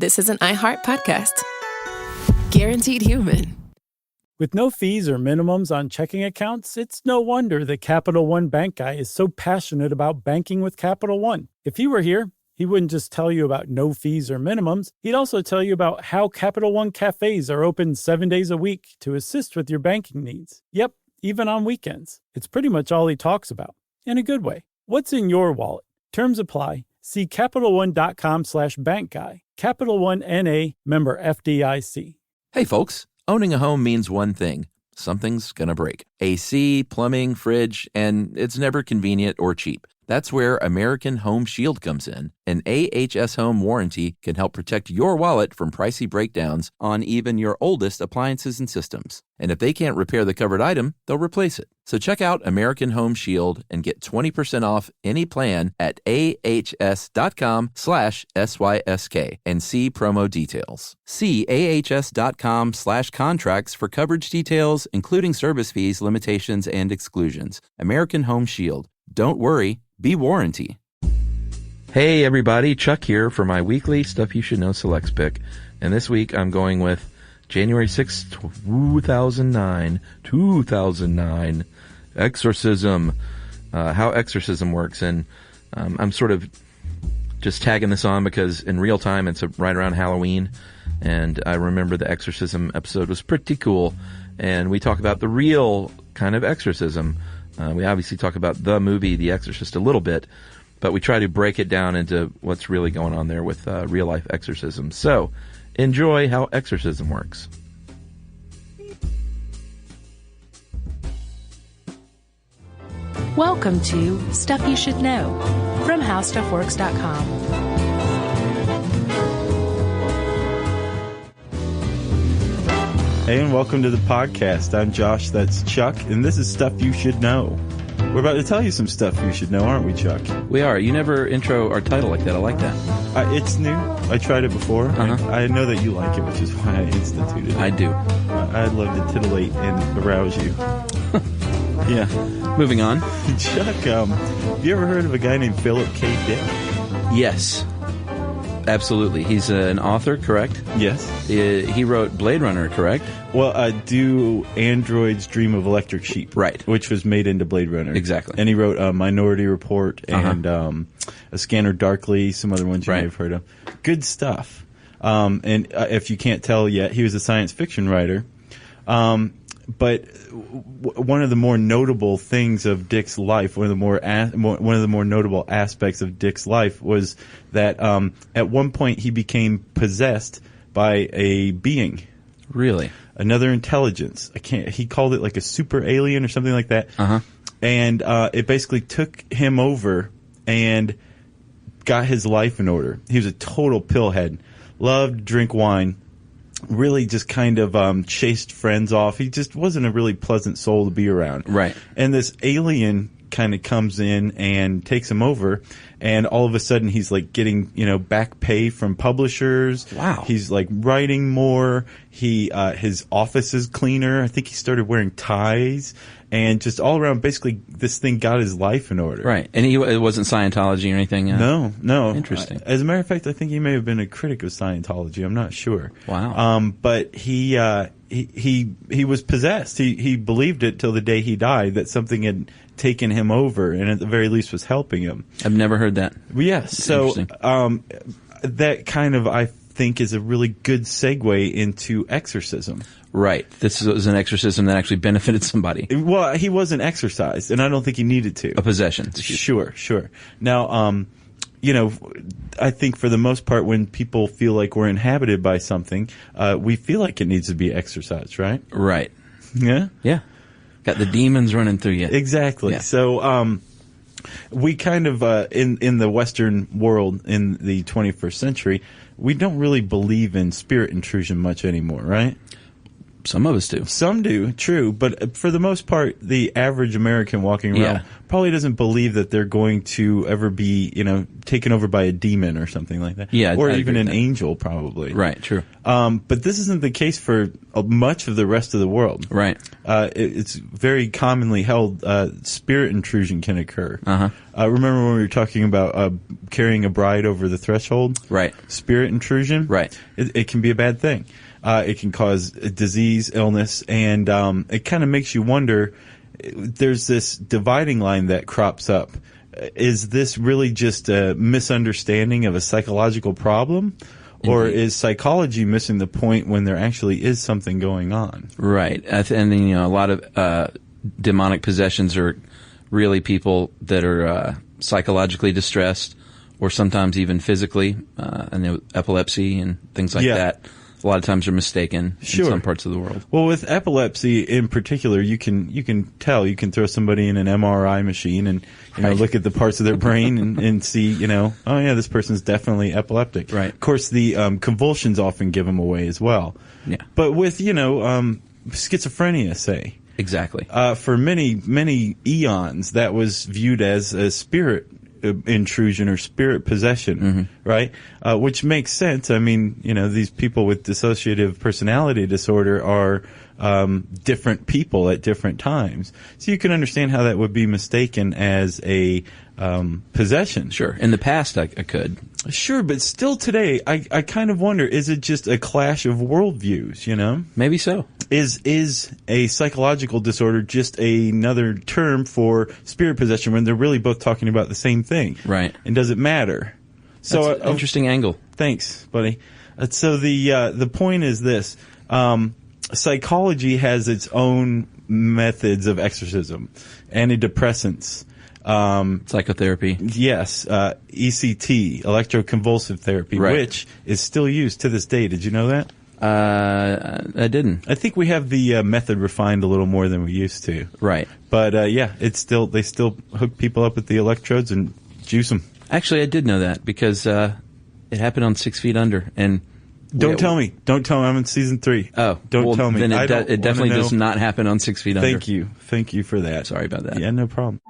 this is an iHeart podcast. Guaranteed human. With no fees or minimums on checking accounts, it's no wonder the Capital One Bank guy is so passionate about banking with Capital One. If he were here, he wouldn't just tell you about no fees or minimums. He'd also tell you about how Capital One cafes are open 7 days a week to assist with your banking needs. Yep, even on weekends. It's pretty much all he talks about, in a good way. What's in your wallet? Terms apply. See CapitalOne.com/bankguy. Capital One N.A., member FDIC. Hey, folks. Owning a home means one thing. Something's gonna break. AC, plumbing, fridge, and it's never convenient or cheap. That's where American Home Shield comes in. An AHS Home warranty can help protect your wallet from pricey breakdowns on even your oldest appliances and systems. And if they can't repair the covered item, they'll replace it. So check out American Home Shield and get 20% off any plan at ahs.com/SYSK and see promo details. See ahs.com/contracts for coverage details, including service fees, limitations, and exclusions. American Home Shield. Don't worry. Be warranty. Hey everybody, Chuck here for my weekly Stuff You Should Know Selects pick. And this week I'm going with January 6th, 2009, Exorcism, How Exorcism Works. And I'm sort of just tagging this on because in real time it's right around Halloween. And I remember the Exorcism episode was pretty cool. And we talk about the real kind of exorcism. We obviously talk about the movie The Exorcist a little bit, but we try to break it down into what's really going on there with real-life exorcism. So, enjoy How Exorcism Works. Welcome to Stuff You Should Know from HowStuffWorks.com. Hey, and welcome to the podcast. I'm Josh, that's Chuck, and this is Stuff You Should Know. We're about to tell you some stuff you should know, aren't we, Chuck? We are. You never intro our title like that. I like that. It's new. I tried it before. Uh-huh. I know that you like it, which is why I instituted it. I do. I'd love to titillate and arouse you. Yeah. Moving on. Chuck, have you ever heard of a guy named Philip K. Dick? Yes. Absolutely. He's an author, correct? Yes. He wrote Blade Runner, correct? Well, Do Androids Dream of Electric Sheep? Right. Which was made into Blade Runner. Exactly. And he wrote Minority Report and A Scanner Darkly, some other ones you may have heard of. Good stuff. And if you can't tell yet, he was a science fiction writer. But one of the more notable things of Dick's life, one of the more notable aspects of Dick's life was that at one point he became possessed by a being. Really? Another intelligence. He called it like a super alien or something like that. Uh-huh. And it basically took him over and got his life in order. He was a total pillhead. Loved to drink wine. Really just kind of chased friends off. He just wasn't a really pleasant soul to be around. Right. And this alien kind of comes in and takes him over, and all of a sudden he's like getting, back pay from publishers. Wow. He's like writing more. His office is cleaner. I think he started wearing ties. And just all around, basically, this thing got his life in order. Right. And it wasn't Scientology or anything? No. Interesting. As a matter of fact, I think he may have been a critic of Scientology. I'm not sure. Wow. But he was possessed. He believed it till the day he died that something had taken him over, and at the very least was helping him. I've never heard that. Well, yes. So that kind of, I think, is a really good segue into exorcism. Right. This was an exorcism that actually benefited somebody. Well, he wasn't exorcised, and I don't think he needed to. A possession. Sure. Now, I think for the most part, when people feel like we're inhabited by something, we feel like it needs to be exorcised, right? Right. Yeah? Yeah. Got the demons running through you. Exactly. Yeah. So, we kind of, in the Western world in the 21st century, we don't really believe in spirit intrusion much anymore, right? Some of us do. Some do, true. But for the most part, the average American walking around probably doesn't believe that they're going to ever be, taken over by a demon or something like that. Yeah, or even an angel, probably. Right, true. But this isn't the case for much of the rest of the world. Right. It's very commonly held spirit intrusion can occur. Uh-huh. Remember when we were talking about carrying a bride over the threshold? Right. Spirit intrusion? Right. It can be a bad thing. It can cause disease, illness, and it kind of makes you wonder, there's this dividing line that crops up. Is this really just a misunderstanding of a psychological problem? Or is psychology missing the point when there actually is something going on? Right. And a lot of demonic possessions are really people that are psychologically distressed, or sometimes even phically, and epilepsy and things like that. A lot of times are mistaken in some parts of the world. Well, with epilepsy in particular, you can tell. You can throw somebody in an MRI machine and look at the parts of their brain and see, oh yeah, this person's definitely epileptic. Right. Of course, the convulsions often give them away as well. Yeah. But with schizophrenia, say. Exactly. For many eons, that was viewed as a spirit intrusion or spirit possession, right? Which makes sense. I mean, these people with dissociative personality disorder are different people at different times. So you can understand how that would be mistaken as a possession. Sure. In the past, I could. Sure, but still today, I kind of wonder, is it just a clash of worldviews, Maybe so. Is a psychological disorder just another term for spirit possession when they're really both talking about the same thing? Right. And does it matter? So That's an interesting angle. Thanks, buddy. So the point is this. Psychology has its own methods of exorcism, antidepressants, psychotherapy. Yes, ECT, electroconvulsive therapy, which is still used to this day. Did you know that? I didn't. I think we have the method refined a little more than we used to. Right. But they still hook people up with the electrodes and juice them. Actually, I did know that because it happened on 6 Feet Under, and Don't tell me. I'm in season 3. Oh, don't tell me. Then it definitely does not happen on 6 Feet Under. Thank you for that. Sorry about that. Yeah, no problem.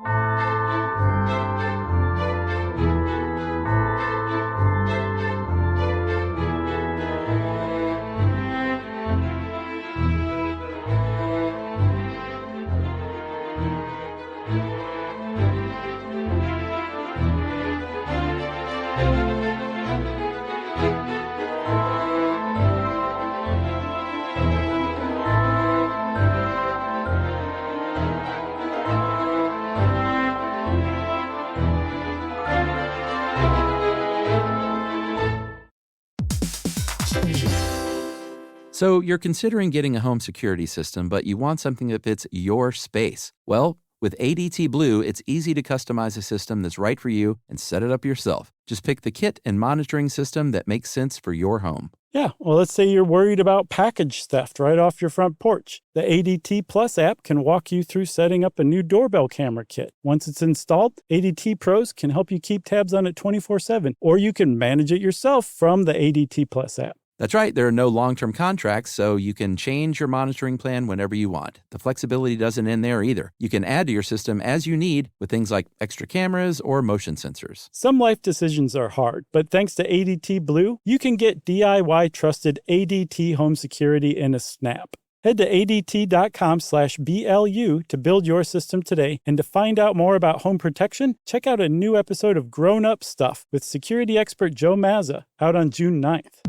So you're considering getting a home security system, but you want something that fits your space. Well, with ADT Blue, it's easy to customize a system that's right for you and set it up yourself. Just pick the kit and monitoring system that makes sense for your home. Yeah, well, let's say you're worried about package theft right off your front porch. The ADT Plus app can walk you through setting up a new doorbell camera kit. Once it's installed, ADT Pros can help you keep tabs on it 24/7, or you can manage it yourself from the ADT Plus app. That's right. There are no long-term contracts, so you can change your monitoring plan whenever you want. The flexibility doesn't end there either. You can add to your system as you need with things like extra cameras or motion sensors. Some life decisions are hard, but thanks to ADT Blue, you can get DIY trusted ADT home security in a snap. Head to ADT.com/BLU to build your system today. And to find out more about home protection, check out a new episode of Grown Up Stuff with security expert Joe Mazza out on June 9th.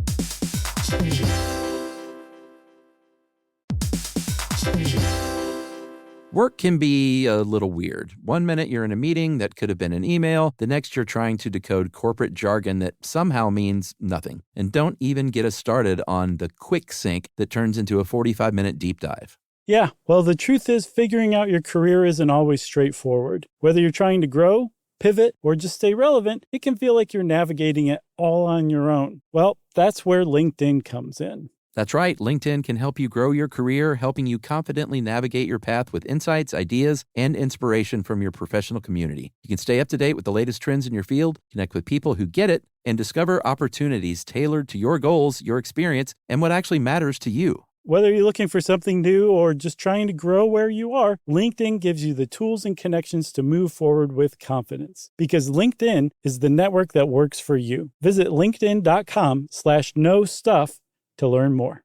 Work can be a little weird. One minute you're in a meeting that could have been an email. The next you're trying to decode corporate jargon that somehow means nothing. And don't even get us started on the quick sync that turns into a 45-minute deep dive. Yeah, well, the truth is figuring out your career isn't always straightforward. Whether you're trying to grow, pivot, or just stay relevant, it can feel like you're navigating it all on your own. Well, that's where LinkedIn comes in. That's right. LinkedIn can help you grow your career, helping you confidently navigate your path with insights, ideas, and inspiration from your professional community. You can stay up to date with the latest trends in your field, connect with people who get it, and discover opportunities tailored to your goals, your experience, and what actually matters to you. Whether you're looking for something new or just trying to grow where you are, LinkedIn gives you the tools and connections to move forward with confidence. Because LinkedIn is the network that works for you. Visit linkedin.com/knowstuff to learn more.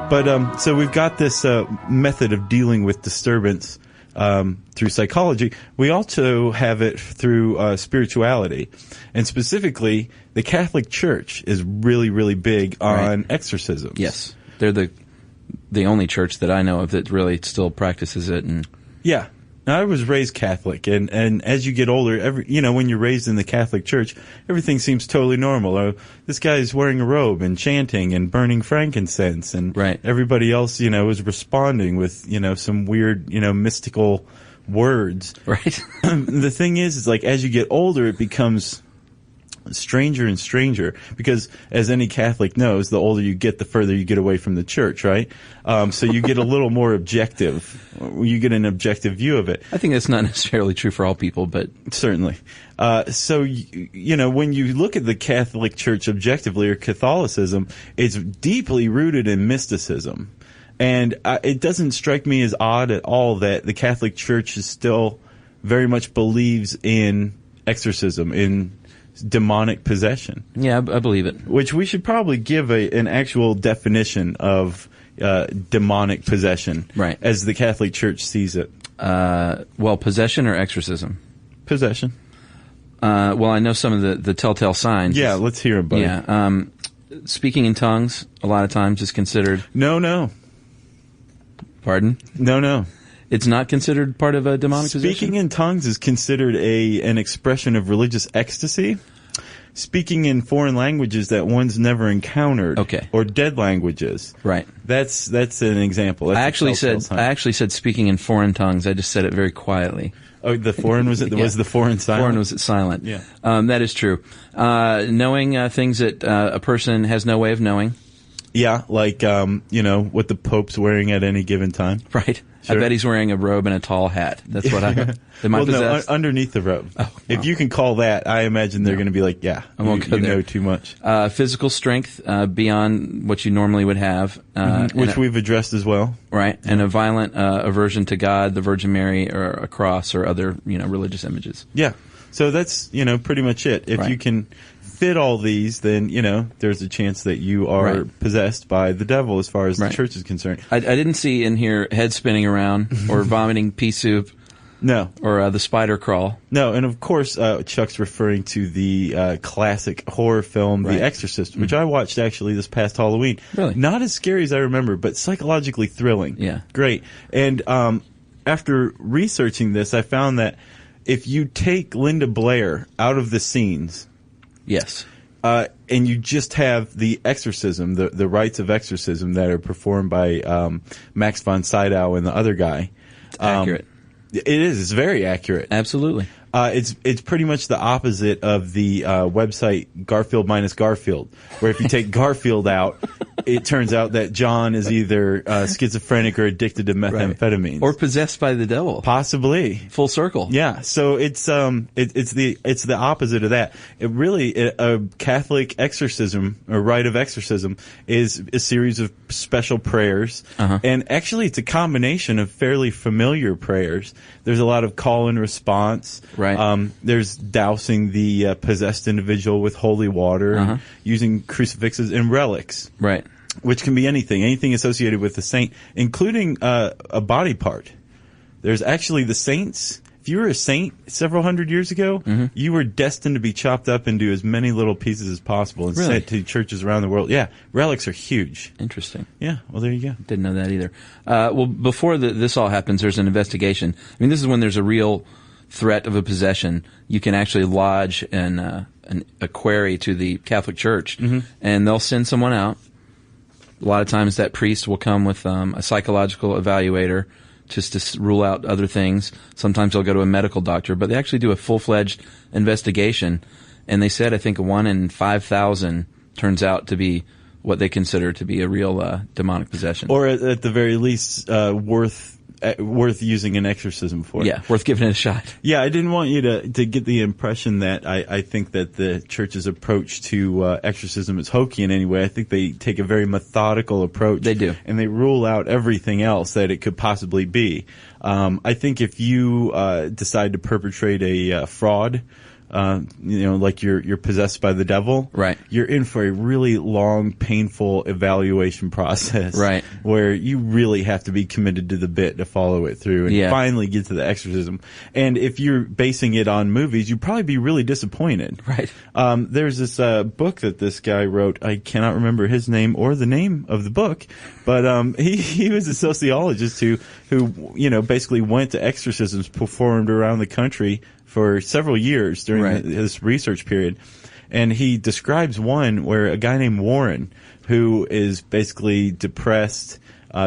But so we've got this method of dealing with disturbance through psychology. We also have it through spirituality. And specifically, the Catholic Church is really, really big on exorcisms. Yes. They're the only church that I know of that really still practices it. And yeah. Now, I was raised Catholic, and as you get older, when you're raised in the Catholic Church, everything seems totally normal. Oh, this guy's wearing a robe and chanting and burning frankincense, and everybody else, is responding with, some weird, mystical words. Right. The thing is like as you get older, it becomes stranger and stranger, because as any Catholic knows, the older you get, the further you get away from the church, right? So you get a little more objective. You get an objective view of it. I think that's not necessarily true for all people, but certainly. So when you look at the Catholic Church objectively, or Catholicism, it's deeply rooted in mysticism. And it doesn't strike me as odd at all that the Catholic Church is still very much believes in exorcism, in demonic possession. Yeah, I believe it. Which we should probably give an actual definition of demonic possession, right, as the Catholic Church sees it. Well, possession or exorcism? Possession. Well, I know some of the telltale signs. Yeah, let's hear them, buddy. Yeah, speaking in tongues a lot of times is considered... No. Pardon? No. It's not considered part of a demonic possession? Speaking in tongues is considered an expression of religious ecstasy. Speaking in foreign languages that one's never encountered, or dead languages, right? That's an example. That's I actually said speaking in foreign tongues. I just said it very quietly. Oh, the foreign was it? Yeah. Was the foreign silent? Foreign was silent. Yeah, that is true. Knowing things that a person has no way of knowing. Yeah, like what the Pope's wearing at any given time. Right. Sure. I bet he's wearing a robe and a tall hat. That's what I possessed? No, underneath the robe. Oh, wow. If you can call that, I imagine they're going to be like, yeah, I won't go there. Know too much. Physical strength beyond what you normally would have. Which we've addressed as well. Right. Yeah. And a violent aversion to God, the Virgin Mary, or a cross, or other religious images. Yeah. So that's, pretty much it. If you can fit all these, then, there's a chance that you are possessed by the devil as far as the church is concerned. I didn't see in here head spinning around or vomiting pea soup. No. Or the spider crawl. No, and of course, Chuck's referring to the classic horror film, The Exorcist, which I watched actually this past Halloween. Really? Not as scary as I remember, but psychologically thrilling. Yeah. Great. And after researching this, I found that if you take Linda Blair out of the scenes... Yes. And you just have the exorcism, the rites of exorcism that are performed by Max von Sydow and the other guy. Accurate. It is. It's very accurate. Absolutely. It's pretty much the opposite of the website Garfield minus Garfield, where if you take Garfield out, it turns out that John is either schizophrenic or addicted to methamphetamines, or possessed by the devil. Possibly. Full circle. Yeah. So it's the opposite of that. It really a Catholic exorcism or rite of exorcism is a series of special prayers, and actually it's a combination of fairly familiar prayers. There's a lot of call and response. Right. There's dousing the possessed individual with holy water, and using crucifixes and relics. Right. Which can be anything associated with the saint, including a body part. There's actually the saints. If you were a saint several hundred years ago, you were destined to be chopped up into as many little pieces as possible and sent to churches around the world. Yeah, relics are huge. Interesting. Yeah, well, there you go. Didn't know that either. Well, before this all happens, there's an investigation. I mean, this is when there's a real threat of a possession. You can actually lodge a query to the Catholic Church, and they'll send someone out. A lot of times that priest will come with a psychological evaluator just to rule out other things. Sometimes they'll go to a medical doctor, but they actually do a full-fledged investigation. And they said, I think 1 in 5,000 turns out to be what they consider to be a real demonic possession. Or at the very least, worth using an exorcism for. Yeah, worth giving it a shot. Yeah, I didn't want you to get the impression that I think that the church's approach to exorcism is hokey in any way. I think they take a very methodical approach. They do. And they rule out everything else that it could possibly be. I think if you decide to perpetrate a fraud, like you're possessed by the devil, right? You're in for a really long, painful evaluation process, right? Where you really have to be committed to the bit to follow it through and finally get to the exorcism. And if you're basing it on movies, you'd probably be really disappointed, right? There's this book that this guy wrote. I cannot remember his name or the name of the book, but he was a sociologist who basically went to exorcisms performed around the country for several years during this research period. And he describes one where a guy named Warren, who is basically depressed,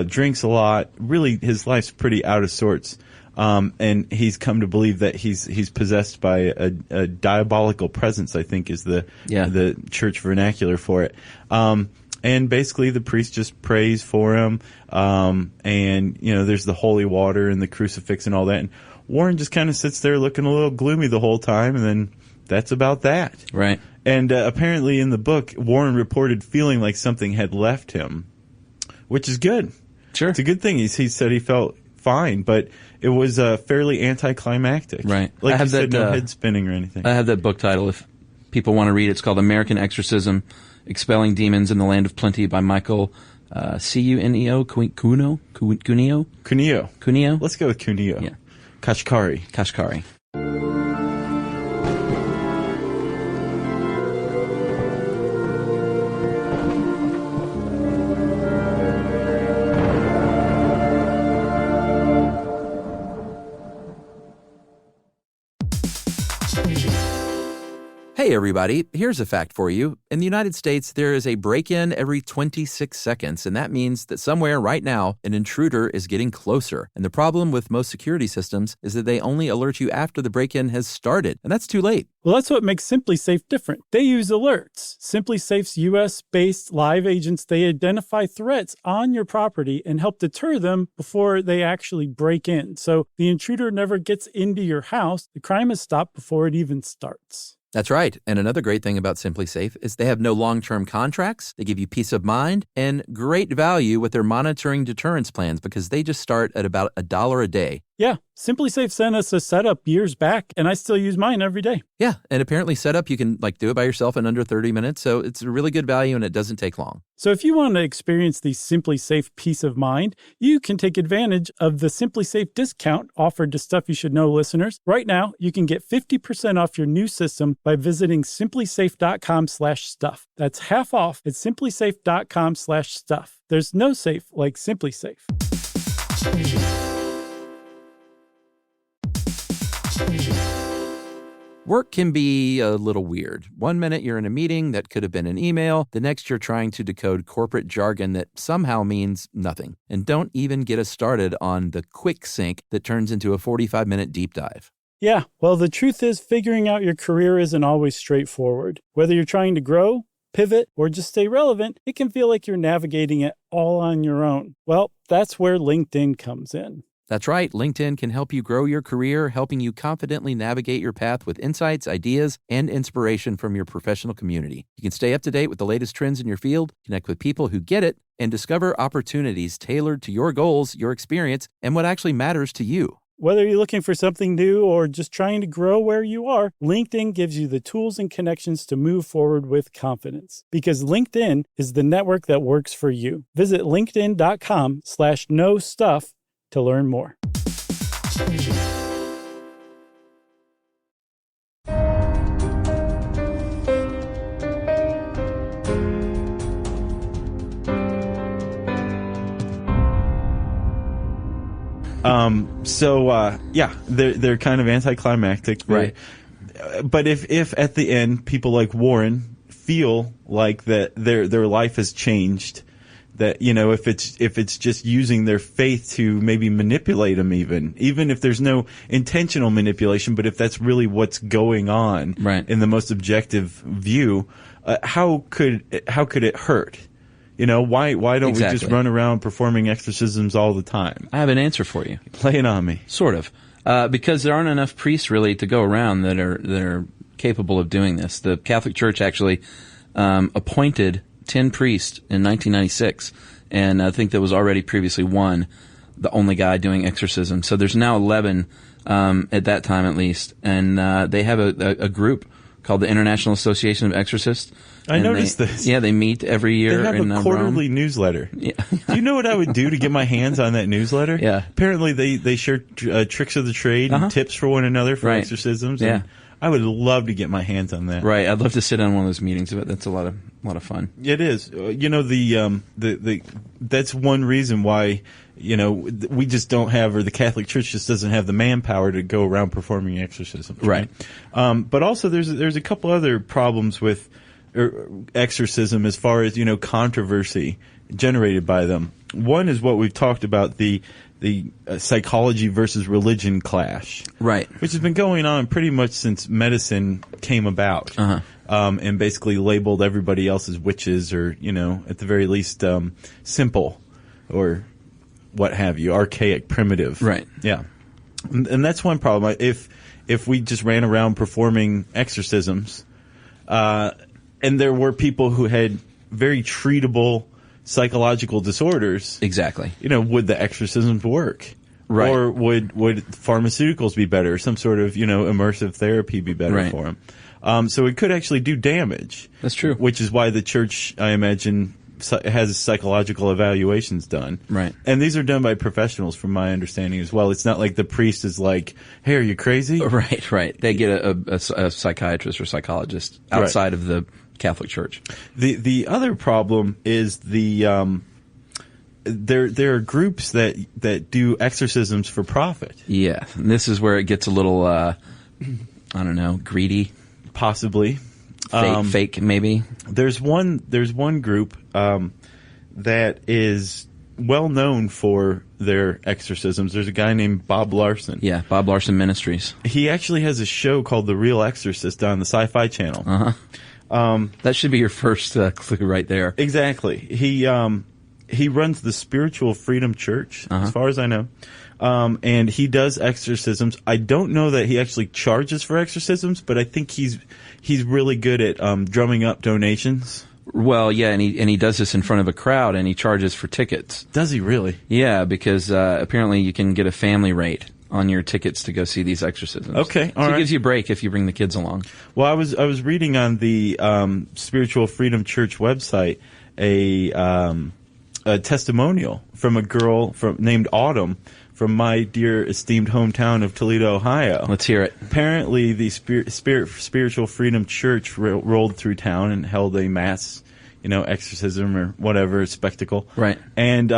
drinks a lot, really his life's pretty out of sorts. And he's come to believe that he's possessed by a diabolical presence, I think is the church vernacular for it. And basically the priest just prays for him. And there's the holy water and the crucifix and all that. And Warren just kind of sits there looking a little gloomy the whole time, and then that's about that. Right. And apparently in the book, Warren reported feeling like something had left him, which is good. Sure. It's a good thing. He said he felt fine, but it was fairly anticlimactic. Right. Like I have you said, that, no head spinning or anything. I have that book title if people want to read it. It's called American Exorcism, Expelling Demons in the Land of Plenty by Michael Cuneo? Cuneo? Let's go with Cuneo. Yeah. Kashkari. Hey everybody, here's a fact for you. In the United States, there is a break-in every 26 seconds, and that means that somewhere right now, an intruder is getting closer. And the problem with most security systems is that they only alert you after the break-in has started, and that's too late. Well, that's what makes SimpliSafe different. They use alerts. SimpliSafe's U.S.-based live agents, they identify threats on your property and help deter them before they actually break in. So the intruder never gets into your house. The crime is stopped before it even starts. That's right. And another great thing about SimpliSafe is they have no long-term contracts. They give you peace of mind and great value with their monitoring deterrence plans because they just start at about $1 a day. Yeah, SimpliSafe sent us a setup years back, and I still use mine every day. Yeah, and apparently setup, you can do it by yourself in under 30 minutes, so it's a really good value and it doesn't take long. So if you want to experience the SimpliSafe peace of mind, you can take advantage of the SimpliSafe discount offered to Stuff You Should Know listeners. Right now, you can get 50% off your new system by visiting simplisafe.com/stuff. That's half off at simplisafe.com/stuff. There's no safe like SimpliSafe. Work can be a little weird. One minute you're in a meeting that could have been an email. The next you're trying to decode corporate jargon that somehow means nothing. And don't even get us started on the quick sync that turns into a 45-minute deep dive. Yeah, well, the truth is figuring out your career isn't always straightforward. Whether you're trying to grow, pivot, or just stay relevant, it can feel like you're navigating it all on your own. Well, that's where LinkedIn comes in. That's right. LinkedIn can help you grow your career, helping you confidently navigate your path with insights, ideas, and inspiration from your professional community. You can stay up to date with the latest trends in your field, connect with people who get it, and discover opportunities tailored to your goals, your experience, and what actually matters to you. Whether you're looking for something new or just trying to grow where you are, LinkedIn gives you the tools and connections to move forward with confidence. Because LinkedIn is the network that works for you. Visit linkedin.com/knowstuff to learn more. They're kind of anticlimactic, right? But if at the end people like Warren feel like that their life has changed, that if it's just using their faith to maybe manipulate them, even if there's no intentional manipulation, but if that's really what's going on, right, in the most objective view, how could it hurt? Why don't we just run around performing exorcisms all the time? I have an answer for you. Lay it on me. Sort of. Because there aren't enough priests really to go around that are capable of doing this. The Catholic Church actually appointed 10 priests in 1996, and I think there was already previously one the only guy doing exorcism. So there's now 11 at that time at least, and they have a group called the International Association of Exorcists. I noticed this. Yeah, they meet every year. They have in a quarterly Rome. newsletter. Yeah. Do you know what I would do to get my hands on that newsletter? Yeah. Apparently they share tricks of the trade and tips for one another for exorcisms. Yeah. And I would love to get my hands on that. Right. I'd love to sit on one of those meetings, but that's a lot of fun. It is. You know, the that's one reason why, you know, we just don't have, or the Catholic Church just doesn't have the manpower to go around performing exorcisms. Right. But also there's a couple other problems with exorcism as far as, you know, controversy generated by them. One is what we've talked about, the psychology versus religion clash. Right. Which has been going on pretty much since medicine came about. And basically labeled everybody else as witches, or, you know, at the very least, simple, or what have you, archaic, primitive. Right. Yeah. And that's one problem. If we just ran around performing exorcisms, and there were people who had very treatable psychological disorders. Exactly. You know, would the exorcisms work? Right. Or would pharmaceuticals be better? Some sort of, you know, immersive therapy be better for them? So it could actually do damage. That's true. Which is why the church, I imagine, has psychological evaluations done. Right. And these are done by professionals, from my understanding as well. It's not like the priest is like, hey, are you crazy? Right. They get a psychiatrist or psychologist outside of the Catholic Church. The other problem is there are groups that do exorcisms for profit. Yeah. And this is where it gets a little, I don't know, greedy. Possibly. Fake, maybe. There's one group that is well known for their exorcisms. There's a guy named Bob Larson. Yeah, Bob Larson Ministries. He actually has a show called The Real Exorcist on the Sci-Fi Channel. That should be your first clue right there. Exactly. He runs the Spiritual Freedom Church, as far as I know. And he does exorcisms. I don't know that he actually charges for exorcisms, but I think he's really good at drumming up donations. Well, yeah, and he does this in front of a crowd, and he charges for tickets. Does he really? Yeah, because apparently you can get a family rate on your tickets to go see these exorcisms. Okay, all right. So it gives you a break if you bring the kids along. Well, I was reading on the Spiritual Freedom Church website a testimonial from a girl named Autumn from my dear esteemed hometown of Toledo, Ohio. Let's hear it. Apparently, the Spiritual Freedom Church rolled through town and held a mass, you know, exorcism or whatever spectacle. Right. And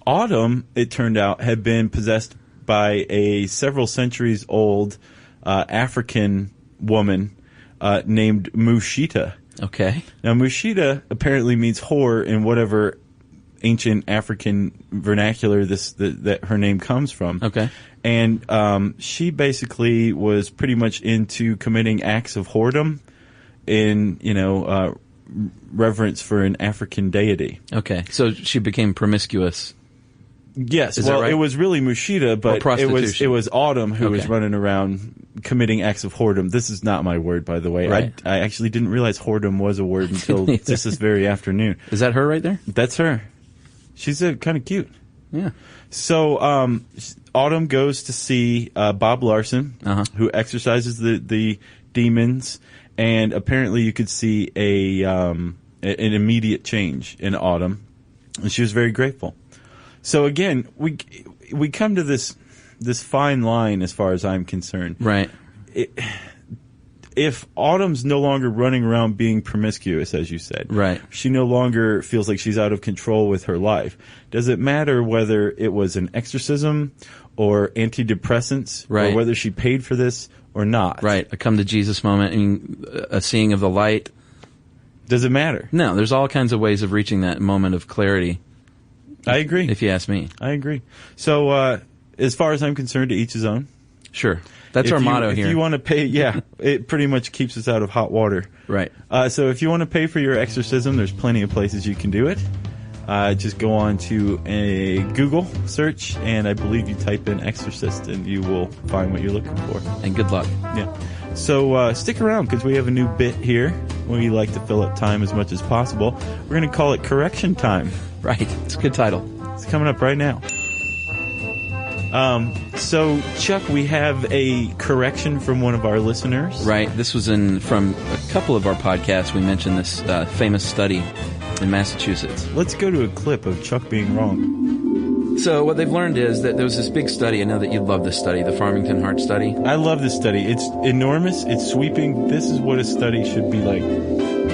Autumn, it turned out, had been possessed by a several centuries old African woman named Mushita. Okay. Now, Mushita apparently means whore in whatever ancient African vernacular that her name comes from. Okay. And she basically was pretty much into committing acts of whoredom in, you know, reverence for an African deity. Okay. So she became promiscuous. Yes. Is that right? It was really Mushita, but it was Autumn who was running around committing acts of whoredom. This is not my word, by the way. Right. I actually didn't realize whoredom was a word until just this very afternoon. Is that her right there? That's her. She's kind of cute. Yeah. So Autumn goes to see Bob Larson, who exorcises the demons, and apparently you could see an immediate change in Autumn, and she was very grateful. So again, we come to this fine line as far as I'm concerned. Right. If Autumn's no longer running around being promiscuous, as you said, right, she no longer feels like she's out of control with her life. Does it matter whether it was an exorcism or antidepressants, or whether she paid for this or not? Right, a come to Jesus moment, and a seeing of the light. Does it matter? No, there's all kinds of ways of reaching that moment of clarity. I agree. If you ask me. I agree. So, as far as I'm concerned, to each his own. Sure. That's our motto here. If you want to pay, it pretty much keeps us out of hot water. Right. So if you want to pay for your exorcism, there's plenty of places you can do it. Just go on to a Google search, and I believe you type in exorcist, and you will find what you're looking for. And good luck. Yeah. So stick around, because we have a new bit here. We like to fill up time as much as possible. We're going to call it Correction Time. Right. It's a good title. It's coming up right now. So, Chuck, we have a correction from one of our listeners. Right. This was from a couple of our podcasts. We mentioned this famous study in Massachusetts. Let's go to a clip of Chuck being wrong. So what they've learned is that there was this big study. I know that you love this study, the Farmington Heart Study. I love this study. It's enormous. It's sweeping. This is what a study should be like.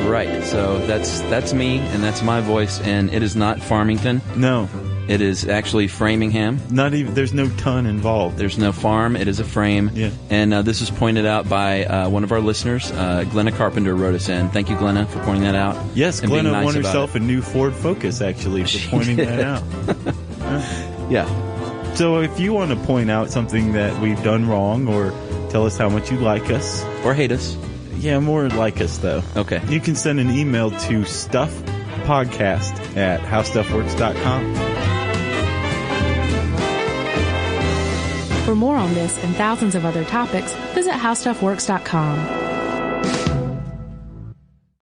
Right. So that's me, and that's my voice, and it is not Farmington. No. It is actually Framingham. Not even. There's no ton involved. There's no farm. It is a frame. Yeah. And this was pointed out by one of our listeners. Glenna Carpenter wrote us in. Thank you, Glenna, for pointing that out. Yes, and Glenna being nice won herself about a new Ford Focus, actually, for pointing that out. Yeah. So if you want to point out something that we've done wrong or tell us how much you like us. Or hate us. Yeah, more like us, though. Okay. You can send an email to stuffpodcast@howstuffworks.com. For more on this and thousands of other topics, visit HowStuffWorks.com.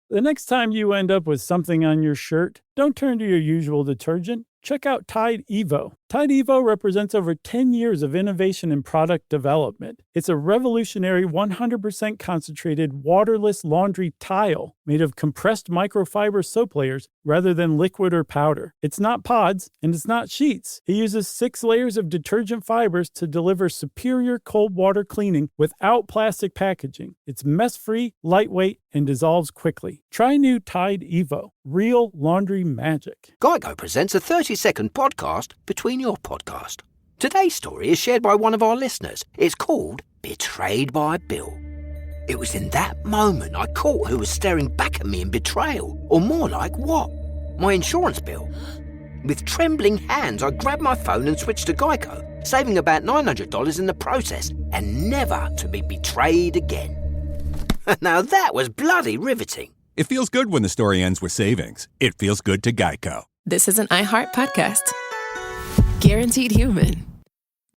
The next time you end up with something on your shirt, don't turn to your usual detergent. Check out Tide Evo. Tide Evo represents over 10 years of innovation in product development. It's a revolutionary 100% concentrated waterless laundry tile made of compressed microfiber soap layers rather than liquid or powder. It's not pods and it's not sheets. It uses 6 layers of detergent fibers to deliver superior cold water cleaning without plastic packaging. It's mess-free, lightweight, and dissolves quickly. Try new Tide Evo. Real laundry magic. Geico presents a 30-second podcast between your podcast. Today's story is shared by one of our listeners. It's called Betrayed by Bill. It was in that moment I caught who was staring back at me in betrayal. Or more like what? My insurance bill. With trembling hands, I grabbed my phone and switched to Geico, saving about $900 in the process, and never to be betrayed again. Now that was bloody riveting. It feels good when the story ends with savings. It feels good to Geico. This is an iHeart podcast. Guaranteed human.